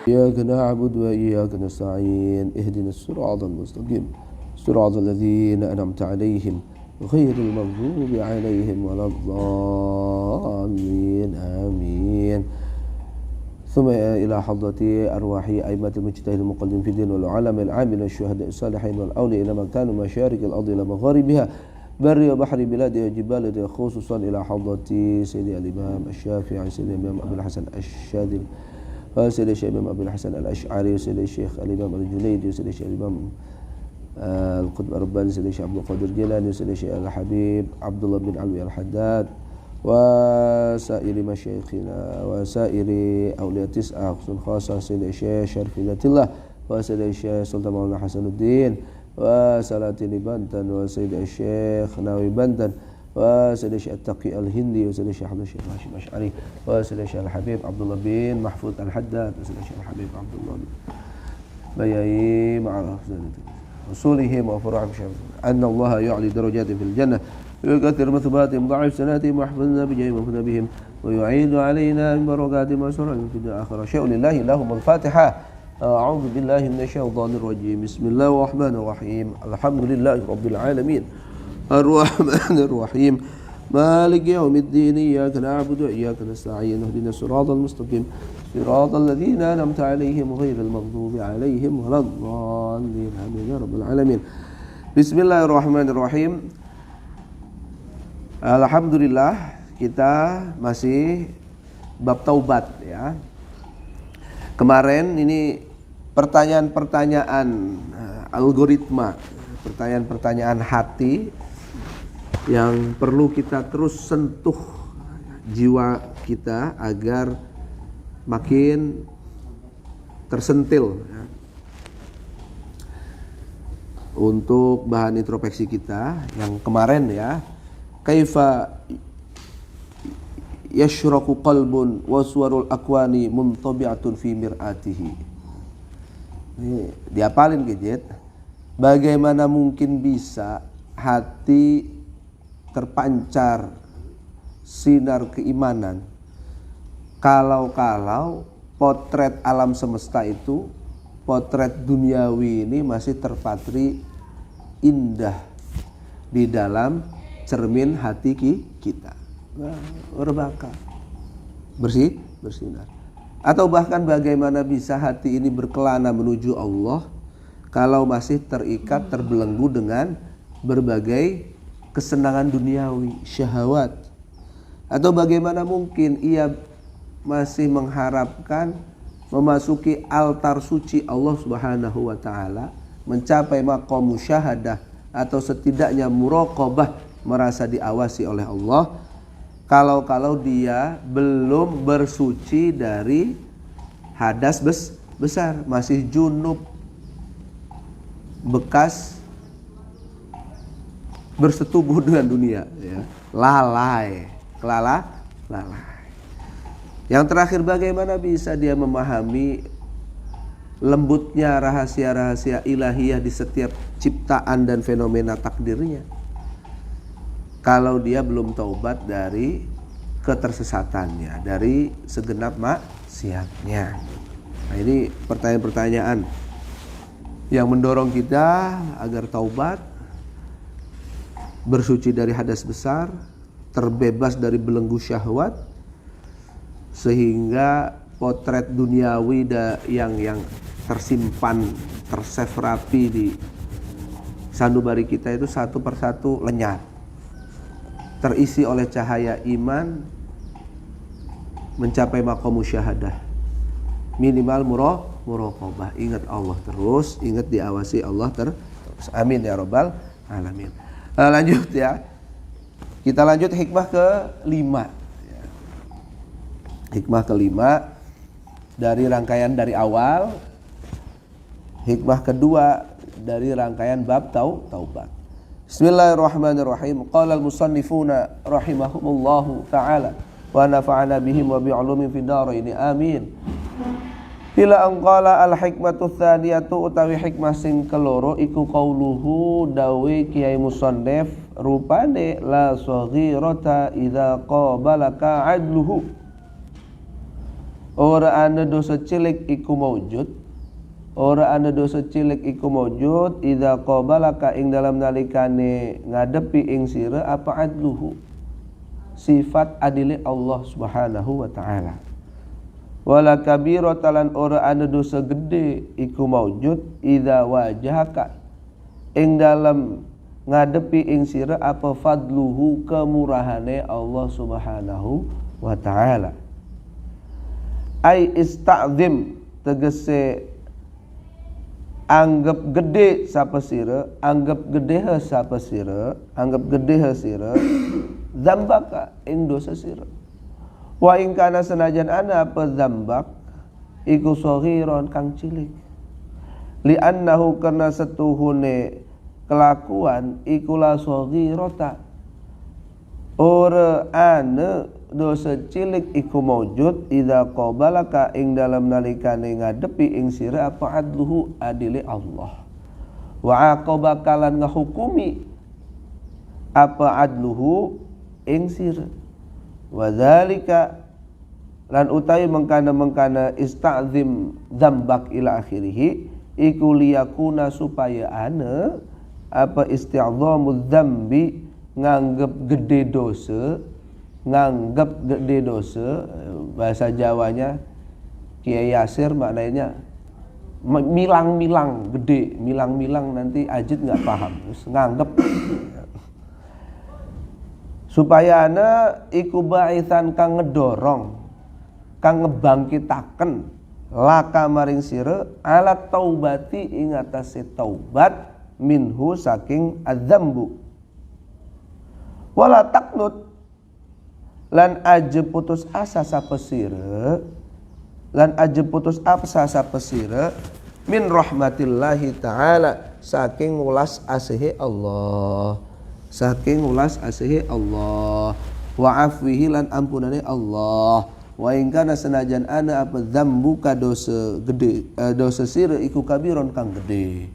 إياك نعبد وإياك نستعين اهدنا الصراط المستقيم صراط الذين أنعمت عليهم غير المغضوب عليهم ولا الضالين آمين. ثم إلى حضرة أرواح أئمة المجتهدين المقدمين في الدين والعلماء العاملين الشهداء الصالحين والأولياء إلى مكان مشارق الأرض إلى مغاربها بر وبحر بلادها جبالها خصوصا إلى حضرة سيدي الإمام الشافعي سيدي الإمام أبي الحسن الشاذلي وسيدي الشيخ الإمام أبي الحسن الأشعري وسيدي الشيخ الإمام الجنيدي وسيدي الشيخ الإمام القطب الرباني سيدي الشيخ عبد القادر الجيلاني وسيدي الشيخ الحبيب عبد الله بن علوي الحداد وسائر مشايخنا وسائر أولياء التسعة خاصة سيدي الشيخ شرف الله وسيدي الشيخ سلطان مولانا حسن الدين وسلاطين بنتن وسيدي الشيخ ناوي بنتن وسيدي الشيخ التقي الهندي وسيدي الشيخ عبد الشيخ هاشم الأشعري وسيدي الشيخ الحبيب عبد الله بن محفوظ الحداد وسيدي الشيخ الحبيب عبد الله بياي مع رسولهم وفروعهم أن الله يعلي درجاتهم في الجنة ويكثر مثوباتهم ضعف سناتهم واحفظنا بجاه وفنا بهم ويعيد علينا من بركاتهم وسرهم في الآخرة شيء لله لهم الفاتحة. أعوذ بالله من الشيطان الرجيم بسم الله الرحمن الرحيم الحمد لله رب العالمين الرحمن الرحيم مالك يوم الدين إياك نعبد وإياك نستعين اهدنا الصراط المستقيم صراط الذين أنعمت عليهم غير المغضوب عليهم ولا الضالين آمين يا رب العالمين. Bismillahirrahmanirrahim. Alhamdulillah kita masih bab taubat ya. Kemarin ini pertanyaan-pertanyaan algoritma, pertanyaan-pertanyaan hati yang perlu kita terus sentuh jiwa kita agar makin tersentil ya. Untuk bahan introspeksi kita yang kemarin ya, kaifa yashraqu qalbun wa suwarul akwani muntabi'atun fi mir'atihi. Ini diapalin gadget. Bagaimana mungkin bisa hati terpancar sinar keimanan kalau potret alam semesta itu, potret duniawi ini masih terpatri indah di dalam cermin hati kita. Berbakar, bersinar. Atau bahkan bagaimana bisa hati ini berkelana menuju Allah kalau masih terikat, terbelenggu dengan berbagai kesenangan duniawi, syahwat. Atau bagaimana mungkin ia masih mengharapkan memasuki altar suci Allah Subhanahu wa taala, mencapai maqam musyahadah atau setidaknya muraqabah, merasa diawasi oleh Allah, kalau dia belum bersuci dari hadas besar, masih junub, bekas bersetubuh dengan dunia ya. Lalai. Yang terakhir, bagaimana bisa dia memahami lembutnya rahasia-rahasia ilahiyah di setiap ciptaan dan fenomena takdirnya kalau dia belum taubat dari ketersesatannya, dari segenap maksiatnya. Nah, ini pertanyaan-pertanyaan yang mendorong kita agar taubat, bersuci dari hadas besar, terbebas dari belenggu syahwat, sehingga potret duniawi yang tersimpan, tersave rapi di sanubari kita itu satu persatu lenyap, terisi oleh cahaya iman, mencapai maqam musyahadah, minimal muraqabah, ingat Allah terus, ingat diawasi Allah terus. Amin ya rabbal alamin. Lanjut ya, kita lanjut hikmah ke-5. Hikmah ke-5 dari rangkaian dari awal. Hikmah kedua dari rangkaian bab taubat. Bismillahirrahmanirrahim. Qala al-musannifuna rahimahumullahu ta'ala wa nafa'ana bihim wa bi'ulumin fid dharain. Amin. Ila anqala al-hikmatu tsaniyatu utawi hikmah sing keloro iku qauluhu dawe Kiai Musannif rupane la saghirata idza qabalaka adluhu. ora ana dosa cilik iku maujud, ora ana dosa cilik iku maujud idza qabalaka ing dalam nalikane ngadepi ing sira apa adluhu, sifat adile Allah Subhanahu wa taala. Wala kabirata lan ora ana dosa gede iku maujud idza wajhaka ing dalam ngadepi ing sira apa fadluhu, kemurahane Allah Subhanahu wa taala. Ai ista'zim tegese anggap gede sapa sira, anggap gede sapa sira, anggap gede sira zambaka ing dosa sira. Wa ing kana senajan ana apa zambak iku saghiron kang cilik. Li annahu karna setuhune kelakuan iku la saghirata, ora ana dosa cilik iku maujud idza qabalaka ing dalam nalikane ngadepi ing sira apa adluhu, adile Allah. Wa aqabaka lan ngahukumi apa adluhu ing sira. Wa dzalika lan utawi mengkana ista'zim dzambak ila akhirih iku liyakuna supaya ana apa isti'dhamuz dzambi nganggep gede dosa, nganggep gede dosa, bahasa Jawanya Kiai Yasir maknanya milang-milang gede, milang-milang nanti Ajit nggak paham, terus nganggep supaya ana iku ba'itsan kang ngedorong, kang ngebangkitaken laka maring sira ala taubati ing atase taubat minhu saking adzambu. Wala taknut lan aja putus asa sapa sira, lan aja putus asa sapa sira min rahmatillahi taala saking ulas asihi Allah, saking ulas asihi Allah, wa afwihi lan ampunane Allah. Wa in kana senajan ana apa dzambuka dosa gede, dosa sira iku kabiron kang gede.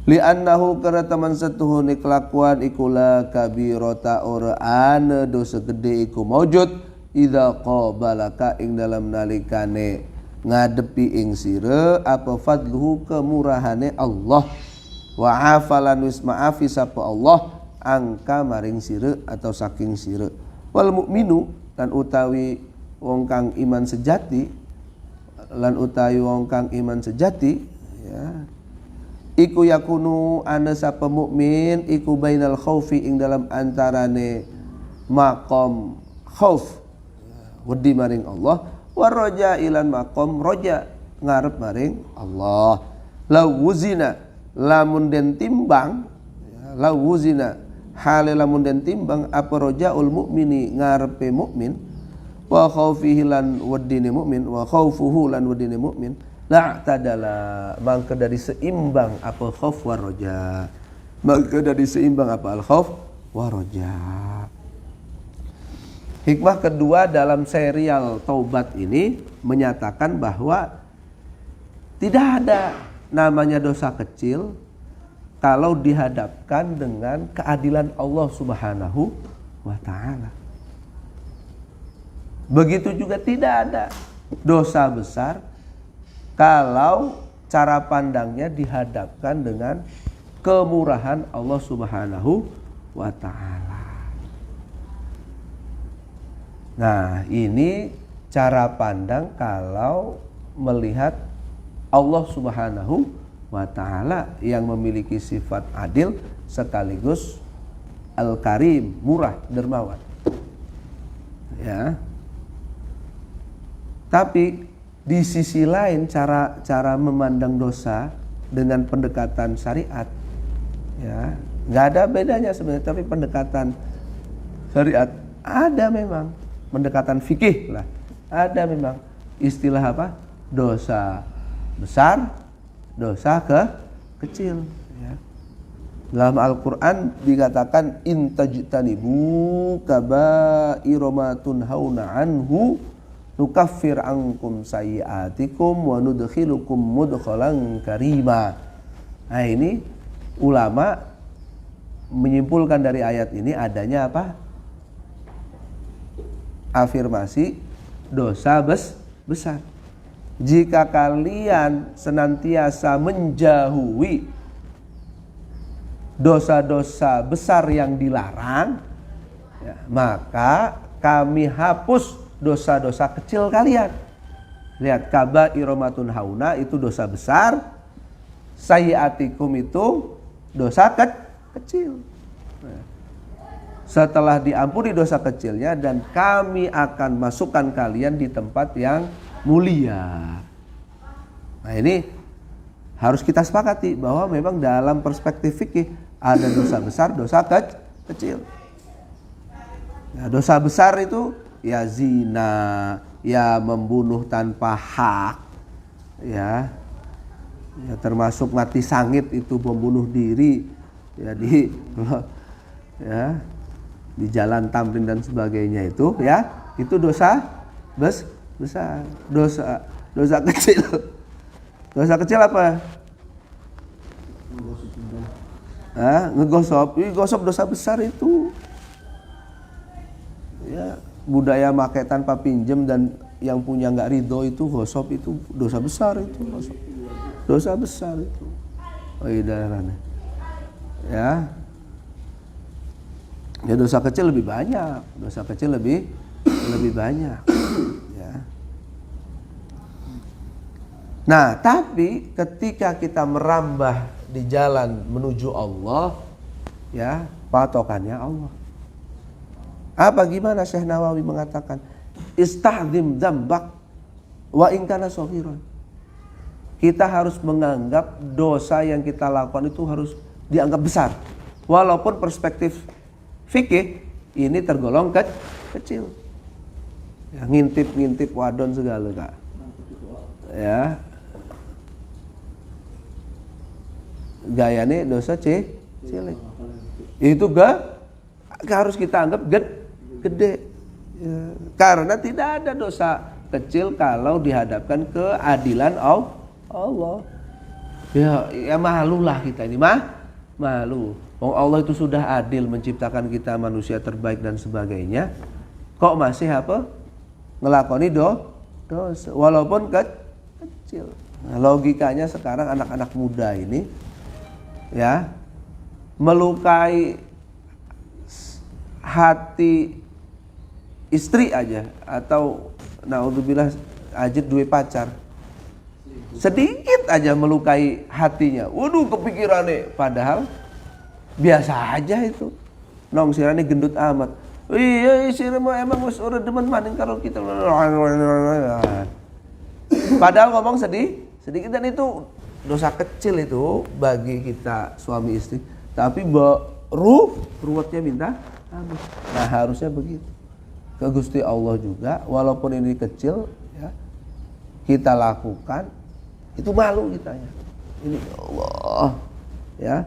Li annahu kana taman satuhune kelakuan iku la kabirata ora ana dosa gede iku maujud idza qabalaka ing dalam nalikane ngadepi ing sira apa fadluhu, kemurahane Allah, wa afalan wis maafi sapa Allah angka maring sira atau saking sira. Wal mukminu lan utawi wong kang iman sejati, lan utawi wong kang iman sejati ya iku yakunu ana sapa mukmin iku bainal khaufi ing dalam antarane maqam khauf wedi maring Allah, wa raja ilan maqam raja ngarep maring Allah. Law wuzina lamun den timbang, law wuzina hale lamun den timbang apa rajaul mukmini ngarepe mukmin, wa khaufihi lan wedine mukmin, wa khaufuhu lan wedine mukmin, la tadala mangka dari seimbang apa khauf wa raja, mangka dari seimbang apa al khauf wa raja. Hikmah kedua dalam serial taubat ini menyatakan bahwa tidak ada namanya dosa kecil kalau dihadapkan dengan keadilan Allah Subhanahu wa taala. Begitu juga tidak ada dosa besar kalau cara pandangnya dihadapkan dengan kemurahan Allah Subhanahu wa taala. Nah, ini cara pandang kalau melihat Allah Subhanahu wa taala yang memiliki sifat adil sekaligus Al-Karim, murah, dermawan. Ya. Tapi di sisi lain cara memandang dosa dengan pendekatan syariat ya nggak ada bedanya sebenarnya, tapi pendekatan syariat ada memang, pendekatan fikih lah ada memang istilah apa, dosa besar, dosa kecil ya. Dalam Al-Quran dikatakan intajtanibu kaba'ira ma tunhauna anhu nukaffir ankum sayyiatikum wa nudkhilukum mudkhalan karima. Nah, ini ulama menyimpulkan dari ayat ini adanya apa? Afirmasi dosa besar. Jika kalian senantiasa menjauhi dosa-dosa besar yang dilarang, ya, maka kami hapus dosa-dosa kecil kalian. Lihat, kabairomatun hauna itu dosa besar, sayyiatikum itu dosa kecil. Setelah diampuni dosa kecilnya, dan kami akan masukkan kalian di tempat yang mulia. Nah, ini harus kita sepakati bahwa memang dalam perspektif fikih ada dosa besar, dosa kecil. Nah, dosa besar itu ya zina, ya membunuh tanpa hak, ya termasuk mati sangit itu membunuh diri, ya di jalan Tamrin dan sebagainya itu, ya itu dosa besar. Dosa kecil. Dosa kecil apa? Ngegosop. Gosop dosa besar itu. Ya, budaya make tanpa pinjem dan yang punya nggak ridho itu gosop, itu dosa besar itu. Gosop. Dosa besar itu. Oh iya, ya. Ya dosa kecil lebih banyak. Dosa kecil lebih banyak. Nah, tapi ketika kita merambah di jalan menuju Allah, ya patokannya Allah. Apa gimana Syekh Nawawi mengatakan, istahdzim dzambak wa in kana shaghiran. Kita harus menganggap dosa yang kita lakukan itu harus dianggap besar, walaupun perspektif fikih ini tergolong kecil. Ya, ngintip wadon segala, Kak. Ya. Gayane dosa cilik. Itu harus kita anggap gede. Ya. Karena tidak ada dosa kecil kalau dihadapkan keadilan Allah. Ya malulah kita ini, malu. Allah itu sudah adil menciptakan kita manusia terbaik dan sebagainya. Kok masih ngelakoni dosa walaupun kecil. Nah, logikanya sekarang anak-anak muda ini, ya, melukai hati istri aja, atau naudzubillah aja duwe pacar, sedikit aja melukai hatinya, waduh kepikirannya, padahal biasa aja itu, nong sirane gendut amat, iya sirama emang wis ora demen maning kalau kita, padahal ngomong sedikit, dan itu dosa kecil itu bagi kita suami istri, tapi ruwetnya minta ampun. Nah, harusnya begitu ke Gusti Allah juga, walaupun ini kecil, ya, kita lakukan, itu malu kita, ya. Ini Allah, ya.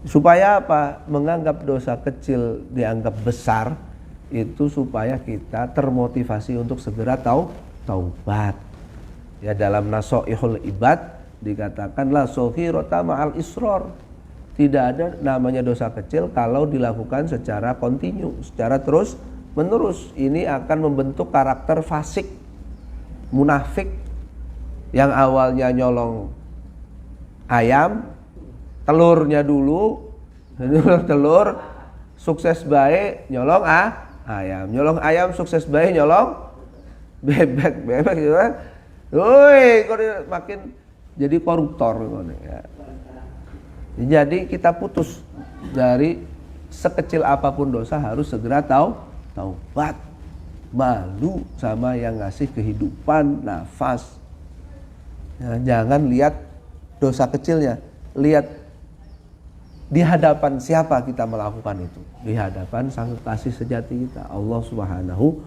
Supaya apa? Menganggap dosa kecil dianggap besar, itu supaya kita termotivasi untuk segera taubat. Ya, dalam Nasoihul Ibad dikatakan la soghirata ma'al isror. Tidak ada namanya dosa kecil kalau dilakukan secara kontinu, secara terus menerus. Ini akan membentuk karakter fasik, munafik, yang awalnya nyolong ayam, telurnya dulu, telur sukses baik nyolong ayam, nyolong ayam sukses baik nyolong bebek gitu kan. Woi, kok makin jadi koruptor ya. Jadi kita putus dari sekecil apapun dosa, harus segera taubat. Malu sama yang ngasih kehidupan, nafas. Ya, jangan lihat dosa kecilnya, lihat di hadapan siapa kita melakukan itu. Di hadapan Sang Kekasih sejati kita, Allah Subhanahu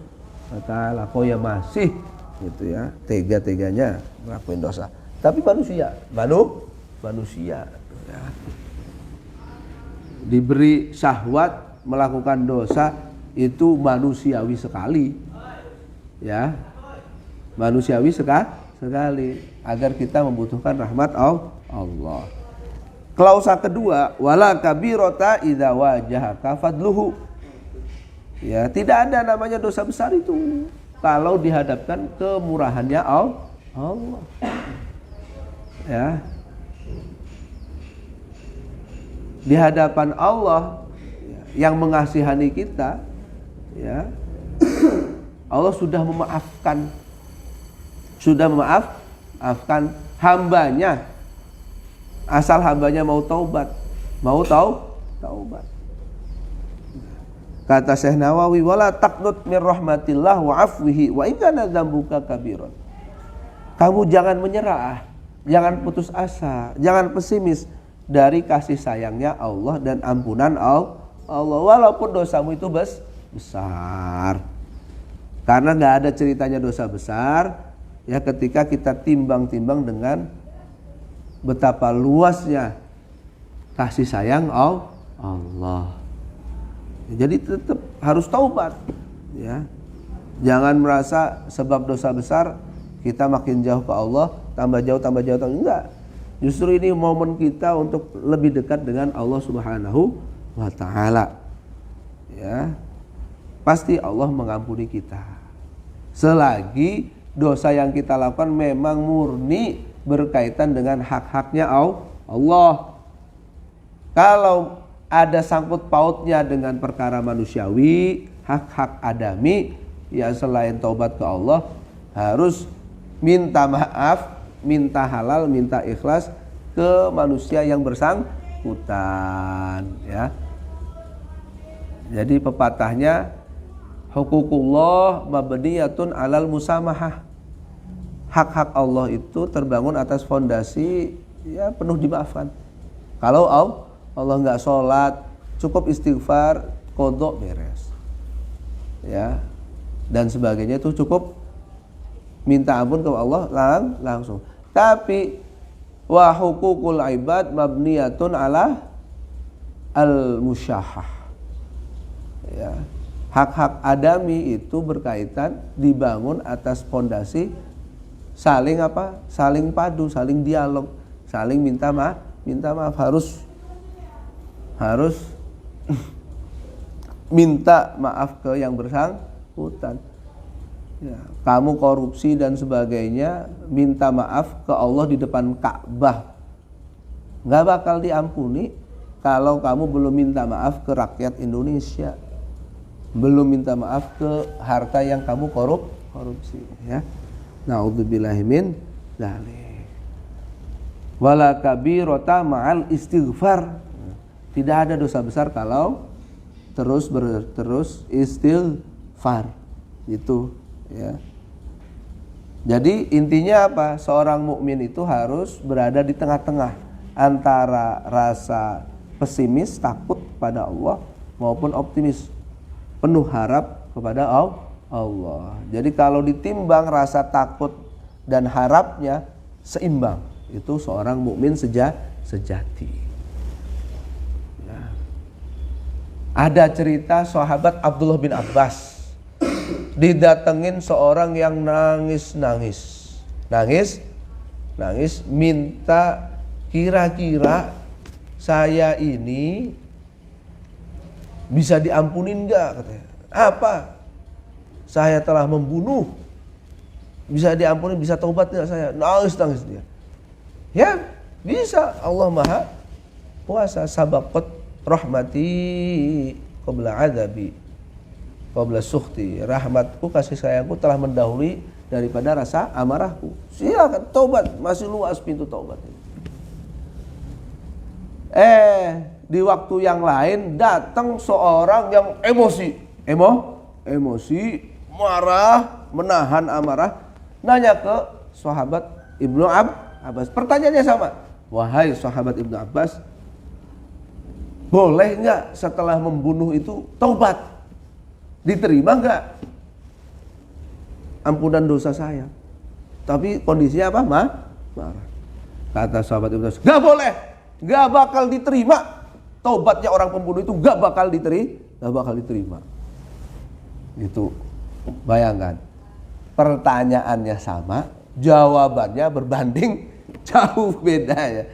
wa Ta'ala. Kok ya masih gitu ya, tega-teganya ngelakuin dosa. Tapi manusia, ya, diberi syahwat melakukan dosa, itu manusiawi sekali, ya, manusiawi sekali, agar kita membutuhkan rahmat Allah. Klausa kedua, wala kabirota idza wajahaka fadluhu. Ya, tidak ada namanya dosa besar itu kalau dihadapkan kemurahannya Allah. Ya. Di hadapan Allah yang mengasihani kita, ya. Allah sudah memaafkan hambanya, asal hambanya mau taubat. Kata Syekh Nawawi, wala taqnut min rahmatillah wa afwihi wa in kana dzambuka kabiran. Kamu jangan menyerah, jangan putus asa, jangan pesimis dari kasih sayangnya Allah dan ampunan Allah, walaupun dosamu itu besar. Karena nggak ada ceritanya dosa besar ya ketika kita timbang-timbang dengan betapa luasnya kasih sayang Allah. Jadi tetap harus taubat, ya. Jangan merasa sebab dosa besar kita makin jauh ke Allah, tambah jauh, enggak. Justru ini momen kita untuk lebih dekat dengan Allah Subhanahu wa taala. Ya. Pasti Allah mengampuni kita. Selagi dosa yang kita lakukan memang murni berkaitan dengan hak-haknya Allah. Kalau ada sangkut pautnya dengan perkara manusiawi, hak-hak adami, ya selain taubat ke Allah harus minta maaf, minta halal, minta ikhlas ke manusia yang bersangkutan, ya. Jadi pepatahnya huququllah mabniyatun alal musamahah. Hak-hak Allah itu terbangun atas fondasi ya penuh dimaafkan. Kalau Allah nggak sholat, cukup istighfar, qadha beres, ya, dan sebagainya itu cukup minta ampun ke Allah langsung. Tapi wa huququl ibad mabniyatun ala al musyahah, ya, hak-hak adami itu berkaitan dibangun atas fondasi saling padu, saling dialog, saling minta maaf, harus minta maaf ke yang bersangkutan. Ya, kamu korupsi dan sebagainya, minta maaf ke Allah di depan Ka'bah, nggak bakal diampuni kalau kamu belum minta maaf ke rakyat Indonesia, belum minta maaf ke harta yang kamu korupsi. Ya, naudzubillahi min dzalik. Wala kabirata ma'al istighfar. Tidak ada dosa besar kalau terus istighfar. Itu, ya. Jadi intinya apa? Seorang mukmin itu harus berada di tengah-tengah antara rasa pesimis, takut pada Allah maupun optimis, penuh harap kepada Allah. Jadi kalau ditimbang rasa takut dan harapnya seimbang, itu seorang mukmin sejati. Ada cerita sahabat Abdullah bin Abbas didatengin seorang yang nangis minta kira-kira saya ini bisa diampunin enggak, katanya. Apa? Saya telah membunuh. Bisa diampuni, bisa taubat enggak saya? Nangis dia. Ya, bisa. Allah Maha Kuasa. Sabaqat rahmati qabla adabi qabla sukhti. Rahmatku, kasih sayangku telah mendahului daripada rasa amarahku. Silakan taubat, masih luas pintu taubat. Di waktu yang lain datang seorang yang emosi, marah, menahan amarah, nanya ke sahabat Ibnu Abbas. Pertanyaannya sama. Wahai sahabat Ibnu Abbas, boleh enggak setelah membunuh itu taubat? Diterima enggak ampunan dosa saya? Tapi kondisinya apa? Marah. Kata sahabat Ibnu Abbas, enggak boleh. Enggak bakal diterima. Taubatnya orang pembunuh itu enggak bakal diterima. Itu bayangkan. Pertanyaannya sama, jawabannya berbanding jauh beda, ya.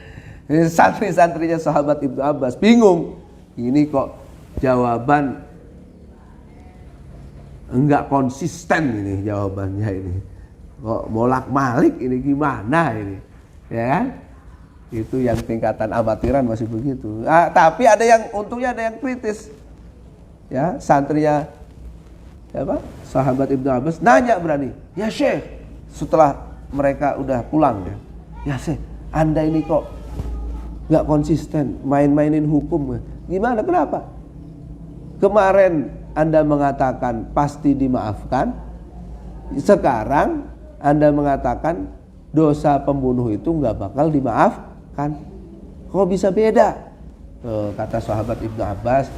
Santri-santrinya sahabat Ibnu Abbas bingung. Ini kok jawaban enggak konsisten ini jawabannya ini. Kok bolak-balik ini gimana ini? Ya kan? Itu yang tingkatan amatiran masih begitu. Tapi ada yang untungnya ada yang kritis. Ya, santrinya apa? Sahabat Ibnu Abbas nanya berani, "Ya Syekh," setelah mereka udah pulang ya. "Ya Syekh, Anda ini kok enggak konsisten, main-mainin hukum. Gimana? Kenapa? Kemarin Anda mengatakan pasti dimaafkan. Sekarang Anda mengatakan dosa pembunuh itu enggak bakal dimaafkan. Kok bisa beda?" Kata sahabat Ibnu Abbas,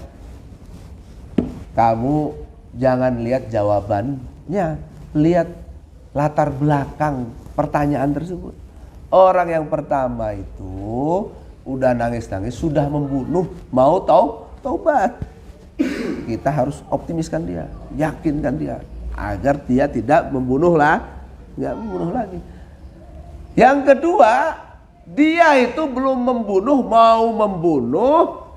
"Kamu jangan lihat jawabannya, lihat latar belakang pertanyaan tersebut. Orang yang pertama itu udah nangis-nangis, sudah membunuh, mau taubat. Kita harus optimiskan dia, yakinkan dia agar dia tidak membunuh lagi. Yang kedua, dia itu belum membunuh, mau membunuh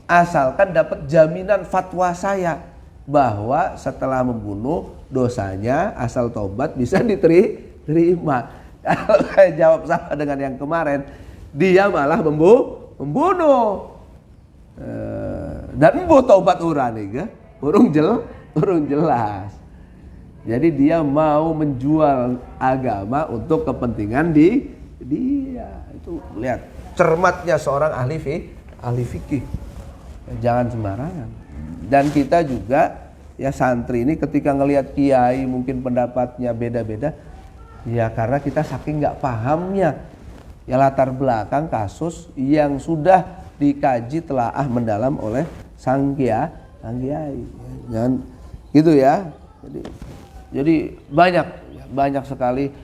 asalkan dapat jaminan fatwa saya bahwa setelah membunuh dosanya asal taubat bisa diterima. Kalau saya jawab sama dengan yang kemarin, dia malah membunuh. Dan embuh taubat urani ke? Urung jelas. Jadi dia mau menjual agama untuk kepentingan dia. Itu lihat cermatnya seorang ahli fikih. Jangan sembarangan. Dan kita juga ya santri ini ketika ngelihat kiai mungkin pendapatnya beda-beda, ya karena kita saking nggak pahamnya ya latar belakang kasus yang sudah dikaji telaah mendalam oleh sang kiai. Jangan gitu ya. Jadi banyak sekali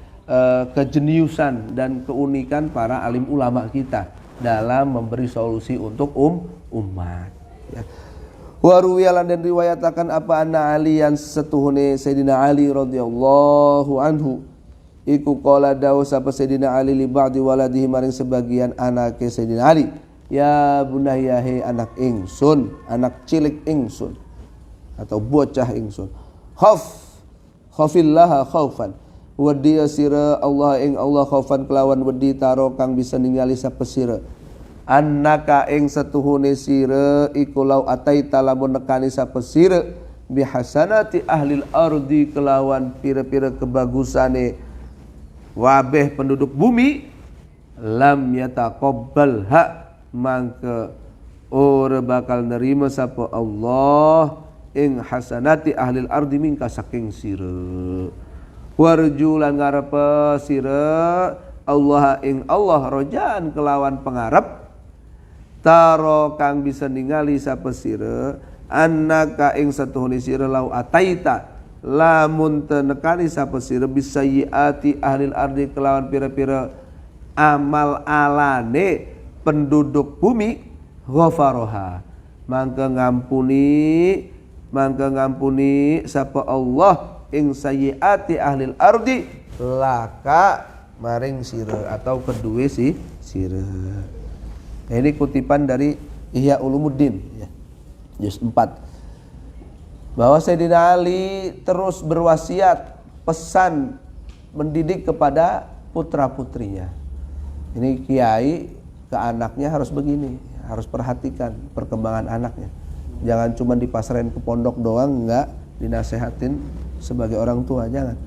kejeniusan dan keunikan para alim ulama kita dalam memberi solusi untuk umat. Ya. Waruwiyalan dan riwayatakan apa anna aliyan setuhune Sayyidina Ali radhiyallahu anhu iku qala dawu sapa Sayyidina Ali li ba'di waladihi maring sebagian anake Sayyidina Ali, ya bunayya he anak ingsun, anak cilik ingsun atau bocah ingsun, khafillaha khaufan wedi sira Allah ing Allah khaufan kelawan wedi taro kang bisa ningali sapa sira annaka ing setuhune sira iku lau ataita lamun nekani sapa sira bihasanati ahlil ardi kelawan pira-pira kebagusane wabeh penduduk bumi lam yataqabbal hak mangke ora bakal nerima sapa Allah ing hasanati ahlil ardi mingka saking sira warjulan ngarepe sira Allah ing Allah rojaan kelawan pengarep taro kang bisa ningali sapa sira annaka ing satuhune sira lau ataita lamun tenekani sapa sira bisayiati ahlil ardi kelawan pira-pira amal alane penduduk bumi ghafaroha mangke ngampuni sapa Allah ing sayiati ahlil ardi laka maring sira atau kedue sira. Nah, ini kutipan dari Ihya Ulumuddin ya, juz 4. Bahwa Sayyidina Ali terus berwasiat pesan mendidik kepada putra-putrinya. Ini kiai ke anaknya harus begini, harus perhatikan perkembangan anaknya. Jangan cuma dipasrahin ke pondok doang, enggak dinasehatin sebagai orang tua, jangan.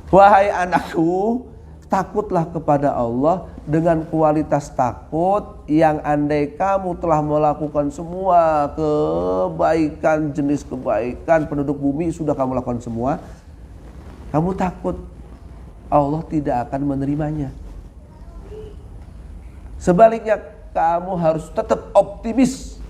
Wahai anakku, takutlah kepada Allah dengan kualitas takut yang andai kamu telah melakukan semua kebaikan, jenis kebaikan penduduk bumi sudah kamu lakukan semua, kamu takut Allah tidak akan menerimanya. Sebaliknya kamu harus tetap optimis,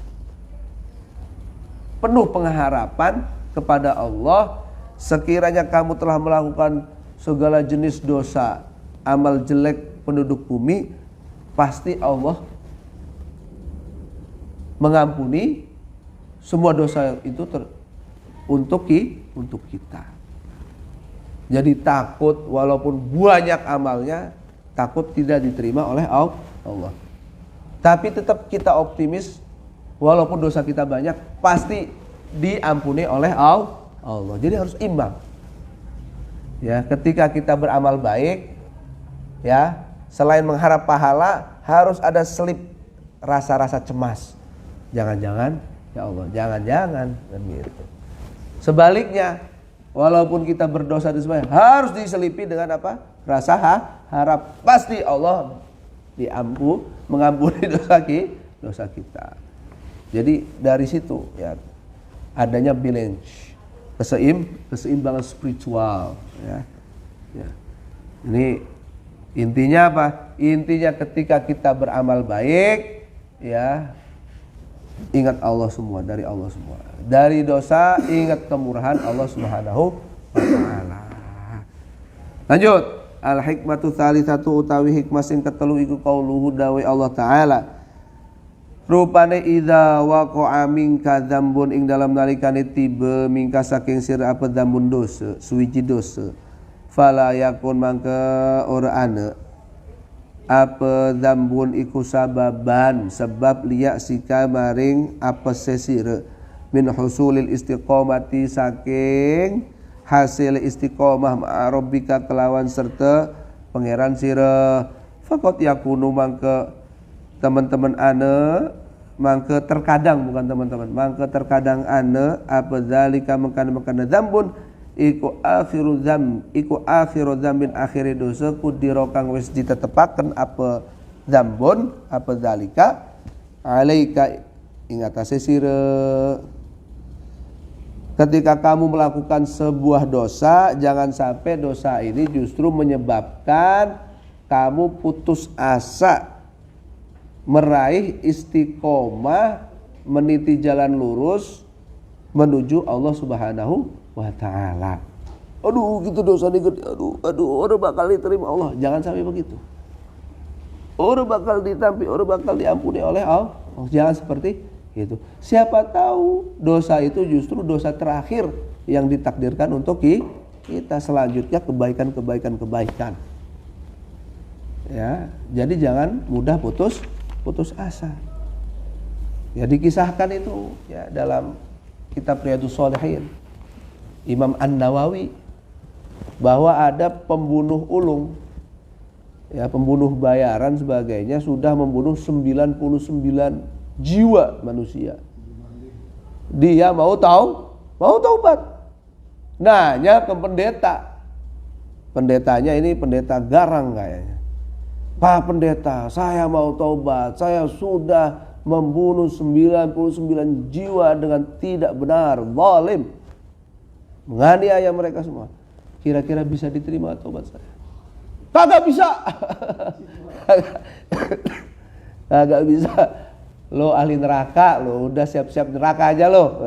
penuh pengharapan kepada Allah. Sekiranya kamu telah melakukan segala jenis dosa, amal jelek penduduk bumi, pasti Allah mengampuni semua dosa itu untuk kita. Jadi takut walaupun banyak amalnya, takut tidak diterima oleh Allah. Tapi tetap kita optimis, walaupun dosa kita banyak, pasti diampuni oleh Allah. Allah. Jadi harus imbang. Ya, ketika kita beramal baik, ya, selain mengharap pahala, harus ada selip rasa-rasa cemas. Jangan-jangan, ya Allah, jangan-jangan, dan gitu. Sebaliknya, walaupun kita berdosa dan sebagainya, harus diselipi dengan apa? Rasa harap. Pasti Allah mengampuni dosa kita. Jadi dari situ, ya, adanya balance, keseimbangan spiritual, ya. Ini intinya apa? Intinya ketika kita beramal baik, ya, ingat Allah semua, dari Allah semua. Dari dosa ingat kemurahan Allah Subhanahu wa taala. Lanjut, al hikmatu tsalitsatu utawi hikmah sing ketelu iku qauluhu dawe Allah taala. Rupane idza waqa'a minka dzambun ing dalam nalikane tiba mingka saking sira apa dzambun dosa, suwiji dosa. Fala yakun mangka ora ana apa dzambun iku sababan sebab liya sika maring apa sesire min husulil istiqomati saking hasil istiqomah ma'arabbika kelawan serta pangeran sira faqat yakunu mangka teman-teman ana mangka terkadang bukan teman-teman mangka terkadang ana apa zalika mengkana dzambun iku akhiru dzambin akhiri dosa kudira kang wis ditetepaken apa dzambun apa zalika alaika ing atase sira. Ketika kamu melakukan sebuah dosa, jangan sampai dosa ini justru menyebabkan kamu putus asa meraih istiqomah meniti jalan lurus menuju Allah Subhanahu wa ta'ala. Aduh, gitu dosa nih gede. Aduh, orang bakal diterima Allah. Jangan sampai begitu. Orang bakal ditampi, orang bakal diampuni oleh Allah. Jangan seperti itu. Siapa tahu dosa itu justru dosa terakhir yang ditakdirkan untuk kita, selanjutnya kebaikan. Ya, jadi jangan mudah putus asa. Ya, dikisahkan itu ya dalam kitab Riyadhus Shalihin Imam An-Nawawi bahwa ada pembunuh ulung, ya, pembunuh bayaran sebagainya sudah membunuh 99 jiwa manusia. Dia mau taubat. Nanya ke pendeta. Pendetanya ini pendeta garang kayaknya. Pak pendeta, saya mau taubat. Saya sudah membunuh 99 jiwa dengan tidak benar, zalim, menganiaya mereka semua. Kira-kira bisa diterima taubat saya? Kagak bisa. Kagak bisa. Lo ahli neraka, lo udah siap-siap neraka aja lo.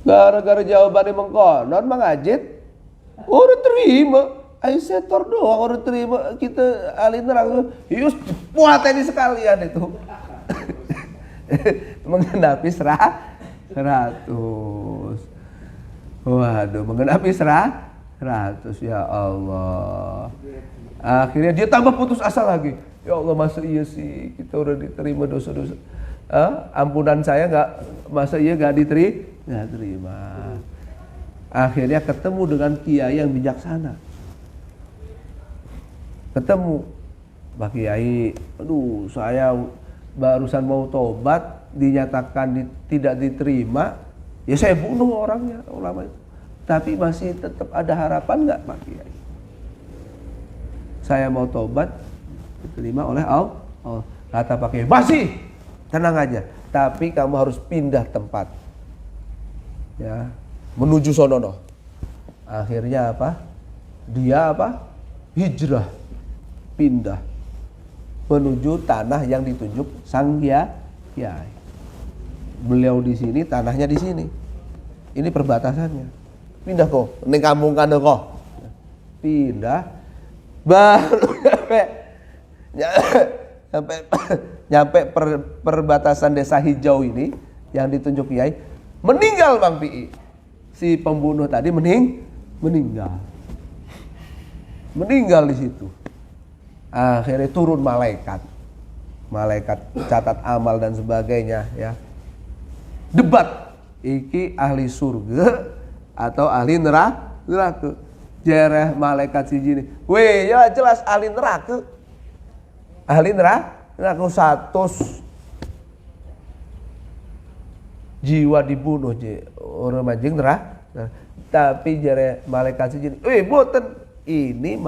Gara-gara jawabannya mengkonon mengajit, udah terima. Ayo setor doang udah terima, kita ahli neraka. Yus puatin sekalian itu. Mengenapi 100. Waduh, mengenapi 100, ya Allah. Akhirnya dia tambah putus asa lagi. Ya Allah, masa iya sih kita udah diterima dosa-dosa. Ampunan saya masa iya nggak diterima. Akhirnya ketemu dengan kiai yang bijaksana. Ketemu, Pak Kiai, aduh saya barusan mau tobat, dinyatakan tidak diterima, ya saya bunuh orangnya, ulama itu. Tapi masih tetap ada harapan nggak Pak Kiai? Saya mau tobat, diterima oleh Allah. Kata Pak Kiai, masih, tenang aja. Tapi kamu harus pindah tempat, ya, menuju sonono. Akhirnya apa? Dia apa? Hijrah, pindah menuju tanah yang ditunjuk sang kiai. Beliau di sini, tanahnya di sini. Ini perbatasannya. Pindah kok, ning kampung kana kok. Pindah, baru nyampe perbatasan desa hijau ini yang ditunjuk kiai, meninggal Bang Pi. Si pembunuh tadi meninggal di situ. Akhirnya turun malaikat catat amal dan sebagainya, ya. Debat iki ahli surga atau ahli neraka. Jereh malaikat siji nih. Weh, ya jelas ahli neraka. Ahli neraka 100 jiwa dibunuh orang manjing neraka. Tapi jereh malaikat siji nih. Weh, boten ini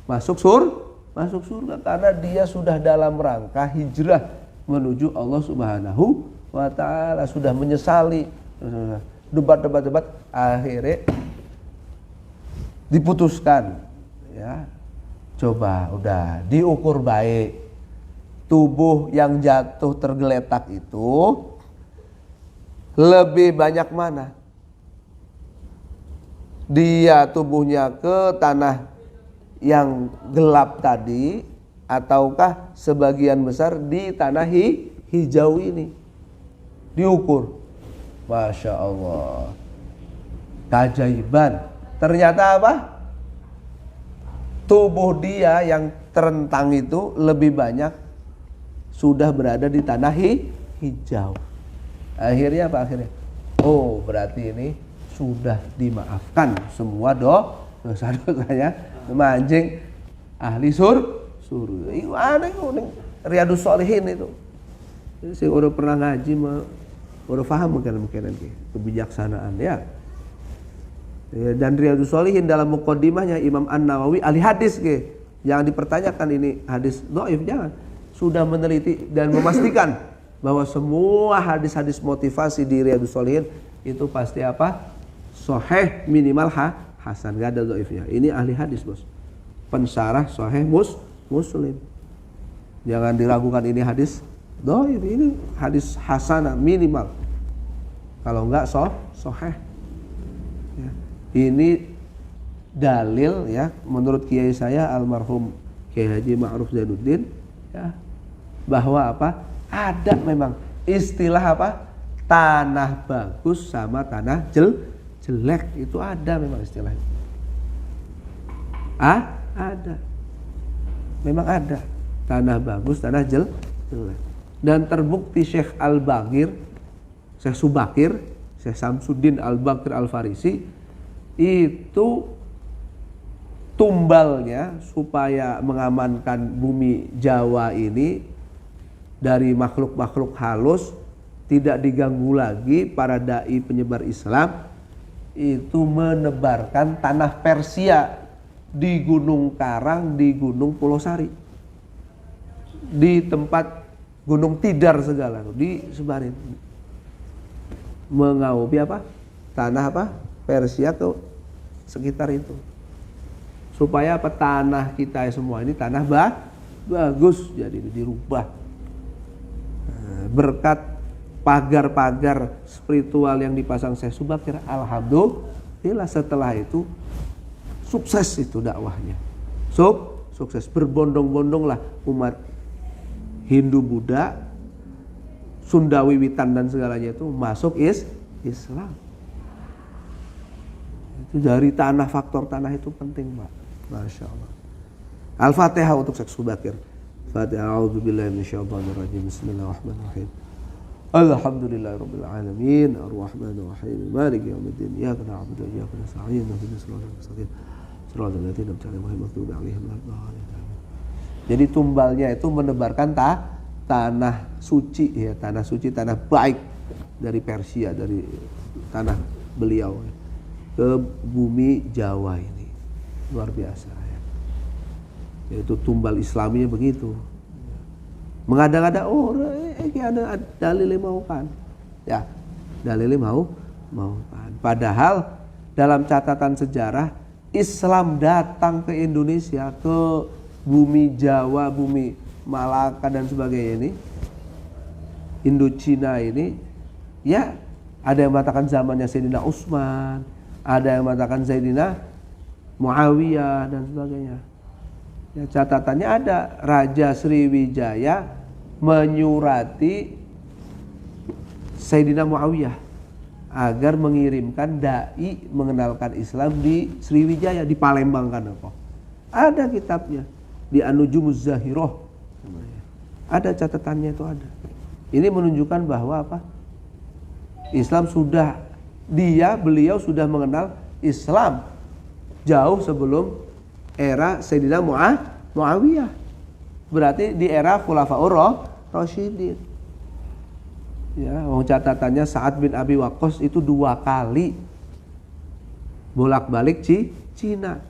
masuk surga karena dia sudah dalam rangka hijrah menuju Allah Subhanahu wa ta'ala, sudah menyesali. Debat akhirnya diputuskan ya. Coba udah diukur baik. Tubuh yang jatuh tergeletak itu lebih banyak mana? Dia tubuhnya ke tanah yang gelap tadi ataukah sebagian besar di tanah hijau ini? Diukur. Masya Allah. Keajaiban. Ternyata apa? Tubuh dia yang terentang itu lebih banyak sudah berada di tanah hijau. Akhirnya apa akhirnya? Oh, berarti ini sudah dimaafkan semua dosa-dosanya. Mancing ahli surga. Itu ada itu Riyadhus Shalihin itu. Saya udah pernah ngaji udah paham mungkin kebijaksanaan ya. Dan Riyadhus Shalihin dalam muqaddimahnya Imam An-Nawawi ahli hadis yang dipertanyakan ini hadis dhaif, jangan. Sudah meneliti dan memastikan bahwa semua hadis-hadis motivasi di Riyadhus Shalihin itu pasti apa? Sahih minimal hasan, enggak ada dhaifnya. Ini ahli hadis, Bos. Pensarah Sahih Muslim. Jangan diragukan ini hadis dhaif, ini hadis hasanah minimal. Kalau enggak sahih. Ya. Ini dalil ya menurut kiai saya almarhum Kiai Haji Ma'ruf Zainuddin ya, bahwa apa? Ada memang istilah apa? Tanah bagus sama tanah jelek, itu ada memang istilahnya. Ada. Memang ada. Tanah bagus, tanah jelek. Dan terbukti Syekh Al-Bagir, Syekh Subakir, Syekh Samsuddin Al-Bakir Al-Farisi itu tumbalnya supaya mengamankan bumi Jawa ini dari makhluk-makhluk halus, tidak diganggu lagi para dai penyebar Islam, itu menebarkan tanah Persia di Gunung Karang, di Gunung Pulau Sari, di tempat Gunung Tidar segala disebarin, mengaupi apa? Tanah apa? Persia ke sekitar itu. Supaya apa? Tanah kita semua ini tanah bagus, jadi dirubah. Berkat pagar-pagar spiritual yang dipasang Syekh Subakir, alhamdulillah setelah itu sukses itu dakwahnya. Sukses, berbondong-bondonglah umat Hindu, Buddha, Sunda Wiwitan dan segalanya itu masuk Islam. Itu dari tanah, faktor tanah itu penting, Pak. Masya Allah. Al-Fatihah untuk Syekh Subakir. Fatihah. A'udzubillahi minasyaitonirrajim. Bismillahirrahmanirrahim. Alhamdulillahirabbil alamin, arrahmanir rahim, maliki yaumiddin. Iyyaka na'budu wa iyyaka nasta'in. Ihdinas siratal mustaqim. Shiratal ladzina an'amta 'alaihim ghairil maghdubi 'alaihim waladdallin. Jadi tumbalnya itu menebarkan tanah suci ya, tanah suci, tanah baik dari Persia, dari tanah beliau ke bumi Jawa ini. Luar biasa ya. Yaitu tumbal Islaminya begitu. Mengada-ngada ada dalil mau kan. Ya, dalil mau kan. Padahal dalam catatan sejarah Islam datang ke Indonesia, ke bumi Jawa, bumi Malaka dan sebagainya ini, Indochina ini, ya ada yang mengatakan zamannya Sayyidina Utsman, ada yang mengatakan Sayyidina Muawiyah dan sebagainya. Ya, catatannya ada, Raja Sriwijaya menyurati Sayyidina Muawiyah agar mengirimkan dai mengenalkan Islam di Sriwijaya, di Palembang kan apa. Ada kitabnya di An-Nujumuz Zahirah. Ada catatannya itu ada. Ini menunjukkan bahwa apa? Islam beliau sudah mengenal Islam jauh sebelum era Sayyidina Muawiyah. Berarti di era Khulafaur Rasyidin. Ya, catatannya Sa'ad bin Abi Waqqas itu 2 kali bolak-balik Cina.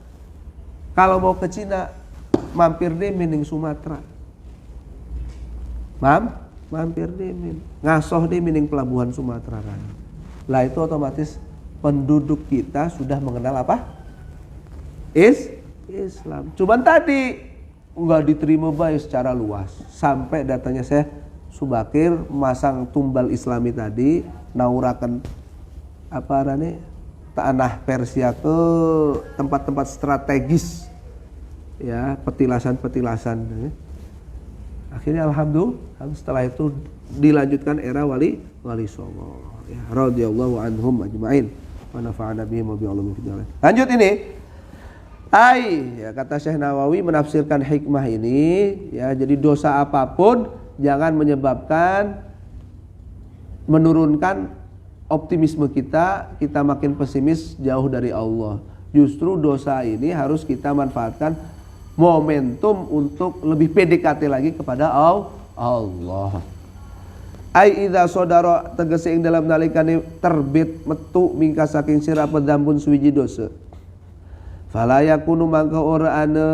Kalau mau ke Cina, mampir deh mining Sumatera. Mampir deh ngasoh deh mining pelabuhan Sumatera kan. Lah itu otomatis penduduk kita sudah mengenal apa? Islam. Cuman tadi nggak diterima baik secara luas. Sampai datanya saya Subakir masang tumbal Islami tadi, naurakan apa rane tanah Persia ke tempat-tempat strategis, ya petilasan-petilasan. Akhirnya alhamdulillah setelah itu dilanjutkan era Wali Songo, ya, radhiyallahu anhum ajmain wa nafa'ana bihim wa bi'ulumihim fid dharain. Lanjut ini. Ya, kata Syekh Nawawi menafsirkan hikmah ini, ya, jadi dosa apapun jangan menyebabkan menurunkan optimisme kita makin pesimis jauh dari Allah. Justru dosa ini harus kita manfaatkan momentum untuk lebih PDKT lagi kepada Allah. Ai idza sodara tegese ing dalam nalikane terbit metu mingka saking sira pedambun suwiji dosa. Fala yakunu mangka ora ana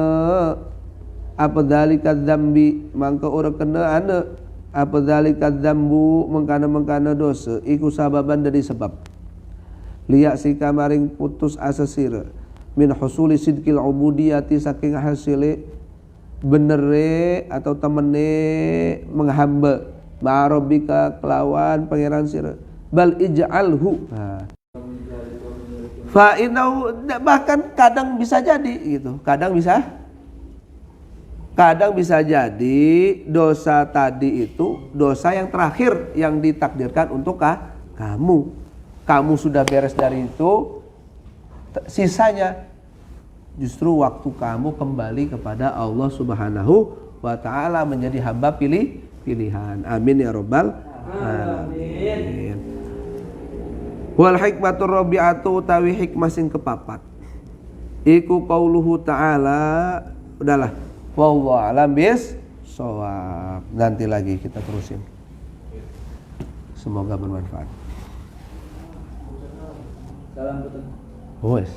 apa dzalika dzambi mangka ora kena ana apa dzalika dzambu mengkana dosa iku sababan dari sebab liya si kamaring putus asa sira min husuli sidqil ubudiyati saking hasile benere atau temene menghamba ma'arabbika kelawan pangeran sira bal ij'alhu. Fa innahu bahkan kadang bisa jadi gitu. Kadang bisa jadi dosa tadi itu dosa yang terakhir yang ditakdirkan untuk kamu. Kamu sudah beres dari itu, sisanya justru waktu kamu kembali kepada Allah Subhanahu wa ta'ala menjadi hamba pilihan. Amin ya rabbal alamin. Wal hikmatur rabi'atu utawi hikmah sing kepapat iku qauluhu ta'ala. Udahlah, wallahu a'lam bis-shawab. Nanti lagi kita terusin. Semoga bermanfaat. Salam betul. Wes.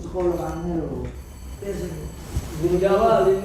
Sekolah aneh loh. Guru Jawa 5